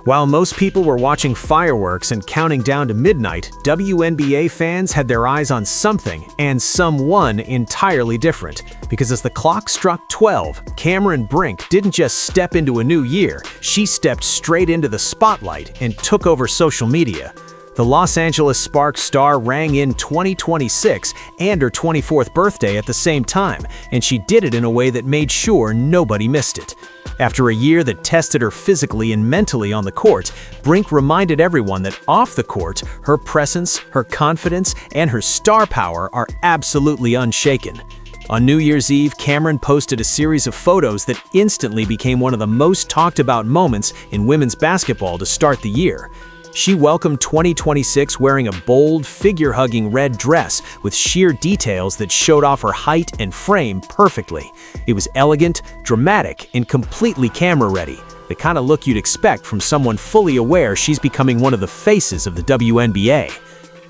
While most people were watching fireworks and counting down to midnight, WNBA fans had their eyes on something and someone entirely different. Because as the clock struck 12, Cameron Brink didn't just step into a new year, she stepped straight into the spotlight and took over social media. The Los Angeles Sparks star rang in 2026 and her 24th birthday at the same time, and she did it in a way that made sure nobody missed it. After a year that tested her physically and mentally on the court, Brink reminded everyone that off the court, her presence, her confidence, and her star power are absolutely unshaken. On New Year's Eve, Cameron posted a series of photos that instantly became one of the most talked about moments in women's basketball to start the year. She welcomed 2026 wearing a bold, figure-hugging red dress with sheer details that showed off her height and frame perfectly. It was elegant, dramatic, and completely camera-ready, the kind of look you'd expect from someone fully aware she's becoming one of the faces of the WNBA.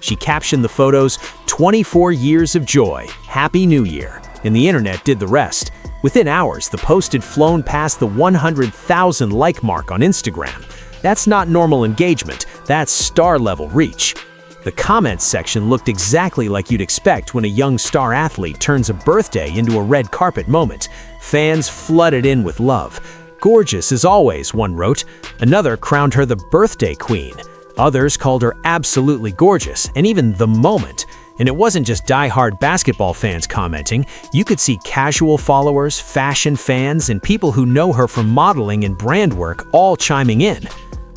She captioned the photos, "24 years of joy, Happy New Year," and the internet did the rest. Within hours, the post had flown past the 100,000 like mark on Instagram. That's not normal engagement, that's star-level reach. The comments section looked exactly like you'd expect when a young star athlete turns a birthday into a red carpet moment. Fans flooded in with love. "Gorgeous as always," one wrote. Another crowned her the birthday queen. Others called her absolutely gorgeous, and even the moment. And it wasn't just die-hard basketball fans commenting. You could see casual followers, fashion fans, and people who know her from modeling and brand work all chiming in.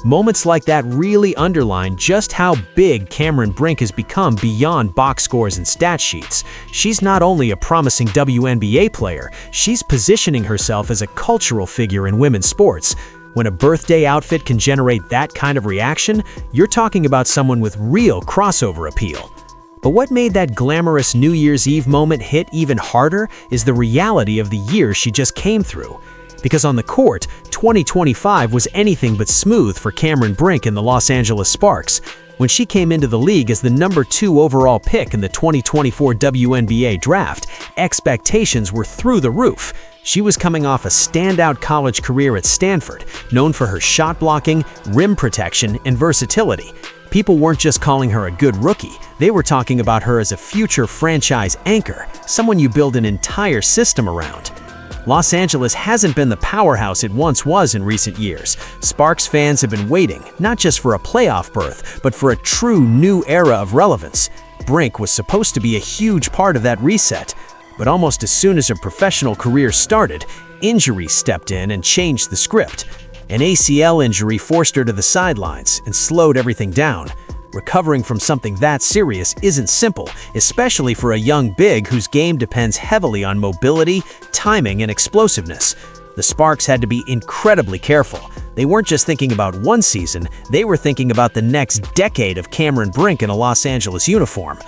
Moments like that really underline just how big Cameron Brink has become beyond box scores and stat sheets. She's not only a promising WNBA player, she's positioning herself as a cultural figure in women's sports. When a birthday outfit can generate that kind of reaction, you're talking about someone with real crossover appeal. But what made that glamorous New Year's Eve moment hit even harder is the reality of the year she just came through. Because on the court, 2025 was anything but smooth for Cameron Brink and the Los Angeles Sparks. When she came into the league as the number 2 overall pick in the 2024 WNBA draft, expectations were through the roof. She was coming off a standout college career at Stanford, known for her shot blocking, rim protection, and versatility. People weren't just calling her a good rookie, they were talking about her as a future franchise anchor, someone you build an entire system around. Los Angeles hasn't been the powerhouse it once was in recent years. Sparks fans have been waiting, not just for a playoff berth, but for a true new era of relevance. Brink was supposed to be a huge part of that reset, but almost as soon as her professional career started, injury stepped in and changed the script. An ACL injury forced her to the sidelines and slowed everything down. Recovering from something that serious isn't simple, especially for a young big whose game depends heavily on mobility, timing, and explosiveness. The Sparks had to be incredibly careful. They weren't just thinking about one season, they were thinking about the next decade of Cameron Brink in a Los Angeles uniform.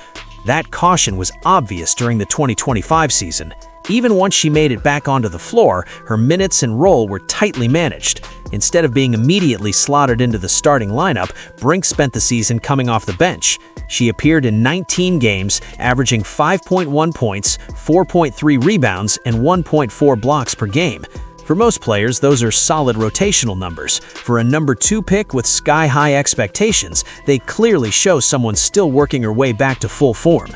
That caution was obvious during the 2025 season. Even once she made it back onto the floor, her minutes and role were tightly managed. Instead of being immediately slotted into the starting lineup, Brink spent the season coming off the bench. She appeared in 19 games, averaging 5.1 points, 4.3 rebounds, and 1.4 blocks per game. For most players, those are solid rotational numbers. For a number 2 pick with sky-high expectations, they clearly show someone still working her way back to full form.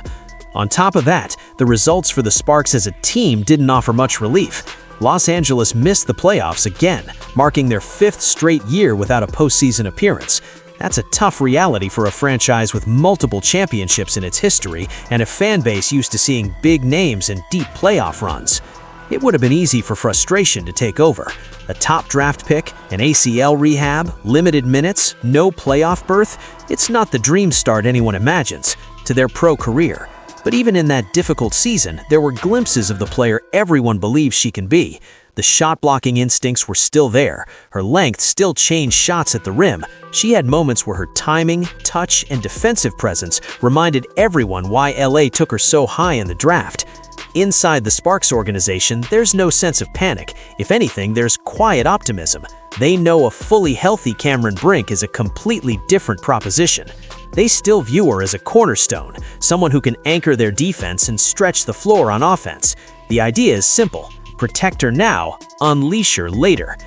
On top of that, the results for the Sparks as a team didn't offer much relief. Los Angeles missed the playoffs again, marking their 5th straight year without a postseason appearance. That's a tough reality for a franchise with multiple championships in its history and a fan base used to seeing big names and deep playoff runs. It would have been easy for frustration to take over. A top draft pick, an ACL rehab, limited minutes, no playoff berth, it's not the dream start anyone imagines to their pro career. But even in that difficult season, there were glimpses of the player everyone believes she can be. The shot-blocking instincts were still there. Her length still changed shots at the rim. She had moments where her timing, touch, and defensive presence reminded everyone why LA took her so high in the draft. Inside the Sparks organization, there's no sense of panic. If anything, there's quiet optimism. They know a fully healthy Cameron Brink is a completely different proposition. They still view her as a cornerstone, someone who can anchor their defense and stretch the floor on offense. The idea is simple: protect her now, unleash her later.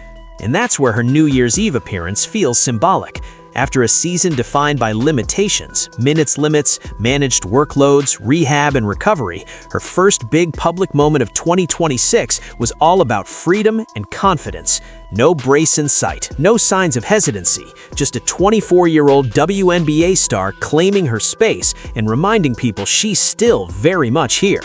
And that's where her New Year's Eve appearance feels symbolic. After a season defined by limitations, minutes limits, managed workloads, rehab, and recovery, her first big public moment of 2026 was all about freedom and confidence. No brace in sight, no signs of hesitancy, just a 24-year-old WNBA star claiming her space and reminding people she's still very much here.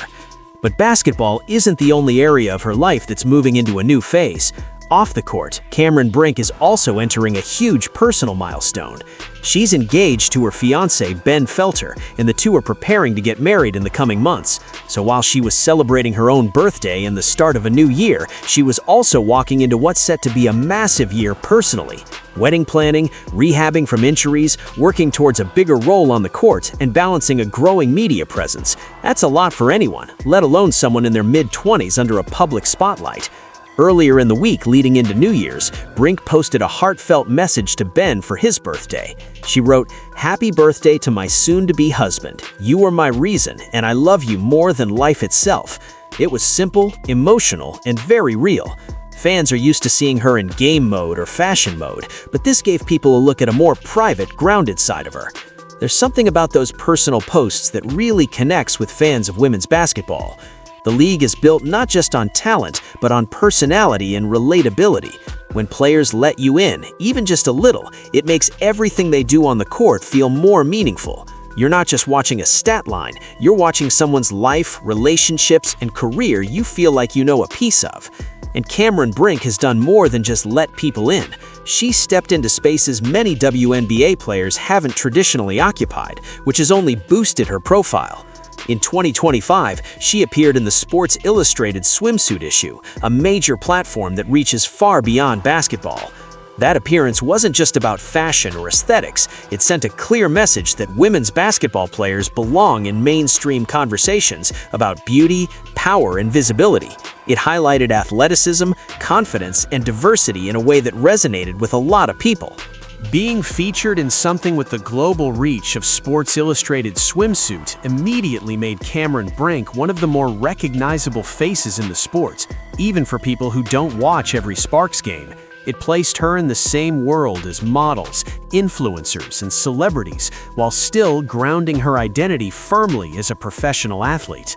But basketball isn't the only area of her life that's moving into a new phase. Off the court, Cameron Brink is also entering a huge personal milestone. She's engaged to her fiancé, Ben Felter, and the two are preparing to get married in the coming months. So while she was celebrating her own birthday and the start of a new year, she was also walking into what's set to be a massive year personally. Wedding planning, rehabbing from injuries, working towards a bigger role on the court, and balancing a growing media presence. That's a lot for anyone, let alone someone in their mid-20s under a public spotlight. Earlier in the week leading into New Year's, Brink posted a heartfelt message to Ben for his birthday. She wrote, "Happy birthday to my soon-to-be husband. You are my reason, and I love you more than life itself." It was simple, emotional, and very real. Fans are used to seeing her in game mode or fashion mode, but this gave people a look at a more private, grounded side of her. There's something about those personal posts that really connects with fans of women's basketball. The league is built not just on talent, but on personality and relatability. When players let you in, even just a little, it makes everything they do on the court feel more meaningful. You're not just watching a stat line, you're watching someone's life, relationships, and career you feel like you know a piece of. And Cameron Brink has done more than just let people in. She stepped into spaces many WNBA players haven't traditionally occupied, which has only boosted her profile. In 2025, she appeared in the Sports Illustrated swimsuit issue, a major platform that reaches far beyond basketball. That appearance wasn't just about fashion or aesthetics, it sent a clear message that women's basketball players belong in mainstream conversations about beauty, power, and visibility. It highlighted athleticism, confidence, and diversity in a way that resonated with a lot of people. Being featured in something with the global reach of Sports Illustrated swimsuit immediately made Cameron Brink one of the more recognizable faces in the sport, even for people who don't watch every Sparks game. It placed her in the same world as models, influencers, and celebrities, while still grounding her identity firmly as a professional athlete.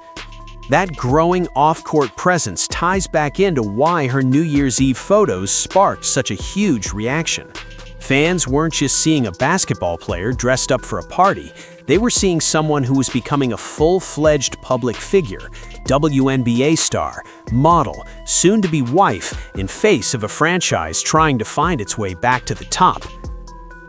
That growing off-court presence ties back into why her New Year's Eve photos sparked such a huge reaction. Fans weren't just seeing a basketball player dressed up for a party, they were seeing someone who was becoming a full-fledged public figure, WNBA star, model, soon-to-be wife, and face of a franchise trying to find its way back to the top.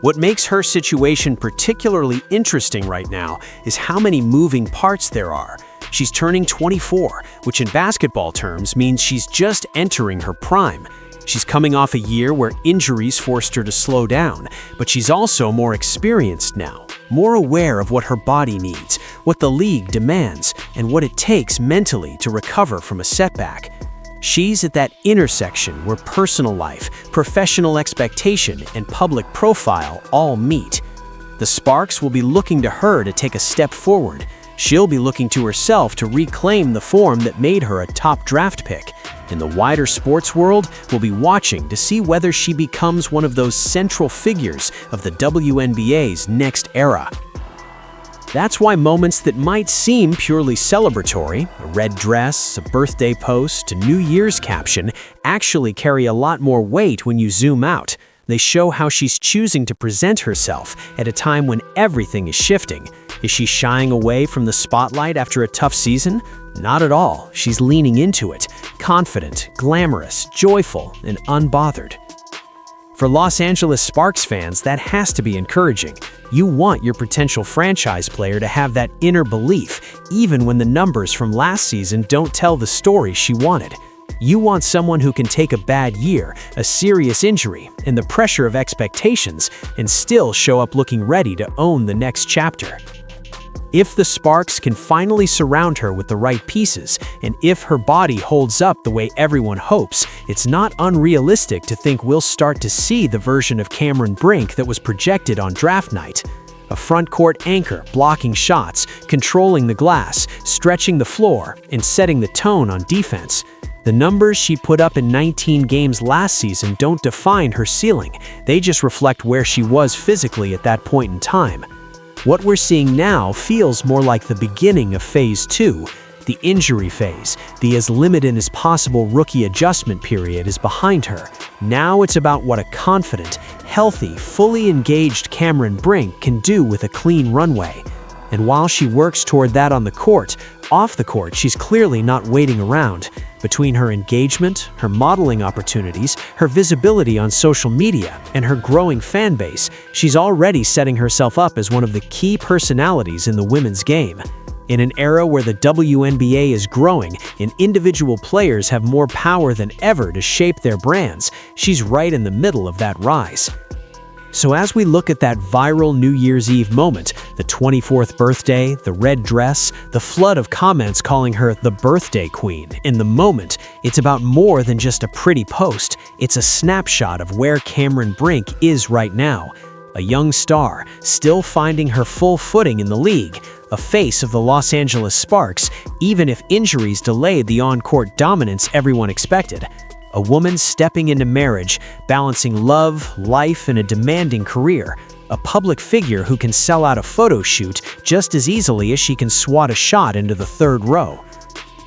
What makes her situation particularly interesting right now is how many moving parts there are. She's turning 24, which in basketball terms means she's just entering her prime. She's coming off a year where injuries forced her to slow down, but she's also more experienced now, more aware of what her body needs, what the league demands, and what it takes mentally to recover from a setback. She's at that intersection where personal life, professional expectation, and public profile all meet. The Sparks will be looking to her to take a step forward. She'll be looking to herself to reclaim the form that made her a top draft pick. And the wider sports world will be watching to see whether she becomes one of those central figures of the WNBA's next era. That's why moments that might seem purely celebratory, a red dress, a birthday post, a New Year's caption, actually carry a lot more weight when you zoom out. They show how she's choosing to present herself at a time when everything is shifting. Is she shying away from the spotlight after a tough season? Not at all. She's leaning into it, confident, glamorous, joyful, and unbothered. For Los Angeles Sparks fans, that has to be encouraging. You want your potential franchise player to have that inner belief, even when the numbers from last season don't tell the story she wanted. You want someone who can take a bad year, a serious injury, and the pressure of expectations, and still show up looking ready to own the next chapter. If the Sparks can finally surround her with the right pieces, and if her body holds up the way everyone hopes, it's not unrealistic to think we'll start to see the version of Cameron Brink that was projected on draft night. A front-court anchor blocking shots, controlling the glass, stretching the floor, and setting the tone on defense. The numbers she put up in 19 games last season don't define her ceiling. They just reflect where she was physically at that point in time. What we're seeing now feels more like the beginning of Phase 2. The injury phase, the as limited as possible rookie adjustment period, is behind her. Now it's about what a confident, healthy, fully engaged Cameron Brink can do with a clean runway. And while she works toward that on the court, off the court, she's clearly not waiting around. Between her engagement, her modeling opportunities, her visibility on social media, and her growing fan base, she's already setting herself up as one of the key personalities in the women's game. In an era where the WNBA is growing and individual players have more power than ever to shape their brands, she's right in the middle of that rise. So as we look at that viral New Year's Eve moment, the 24th birthday, the red dress, the flood of comments calling her the birthday queen, in the moment, it's about more than just a pretty post. It's a snapshot of where Cameron Brink is right now. A young star, still finding her full footing in the league, a face of the Los Angeles Sparks, even if injuries delayed the on-court dominance everyone expected. A woman stepping into marriage, balancing love, life, and a demanding career. A public figure who can sell out a photo shoot just as easily as she can swat a shot into the third row.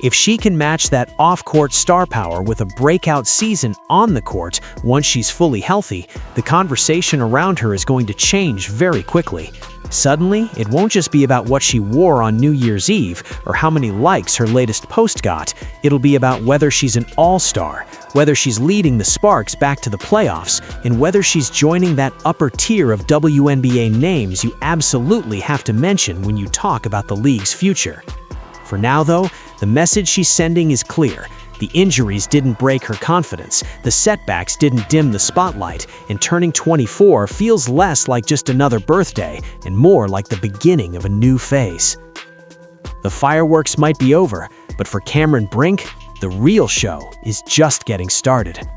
If she can match that off-court star power with a breakout season on the court once she's fully healthy, the conversation around her is going to change very quickly. Suddenly, it won't just be about what she wore on New Year's Eve or how many likes her latest post got. It'll be about whether she's an all-star, whether she's leading the Sparks back to the playoffs, and whether she's joining that upper tier of WNBA names you absolutely have to mention when you talk about the league's future. For now, though, the message she's sending is clear. The injuries didn't break her confidence, the setbacks didn't dim the spotlight, and turning 24 feels less like just another birthday and more like the beginning of a new phase. The fireworks might be over, but for Cameron Brink, the real show is just getting started.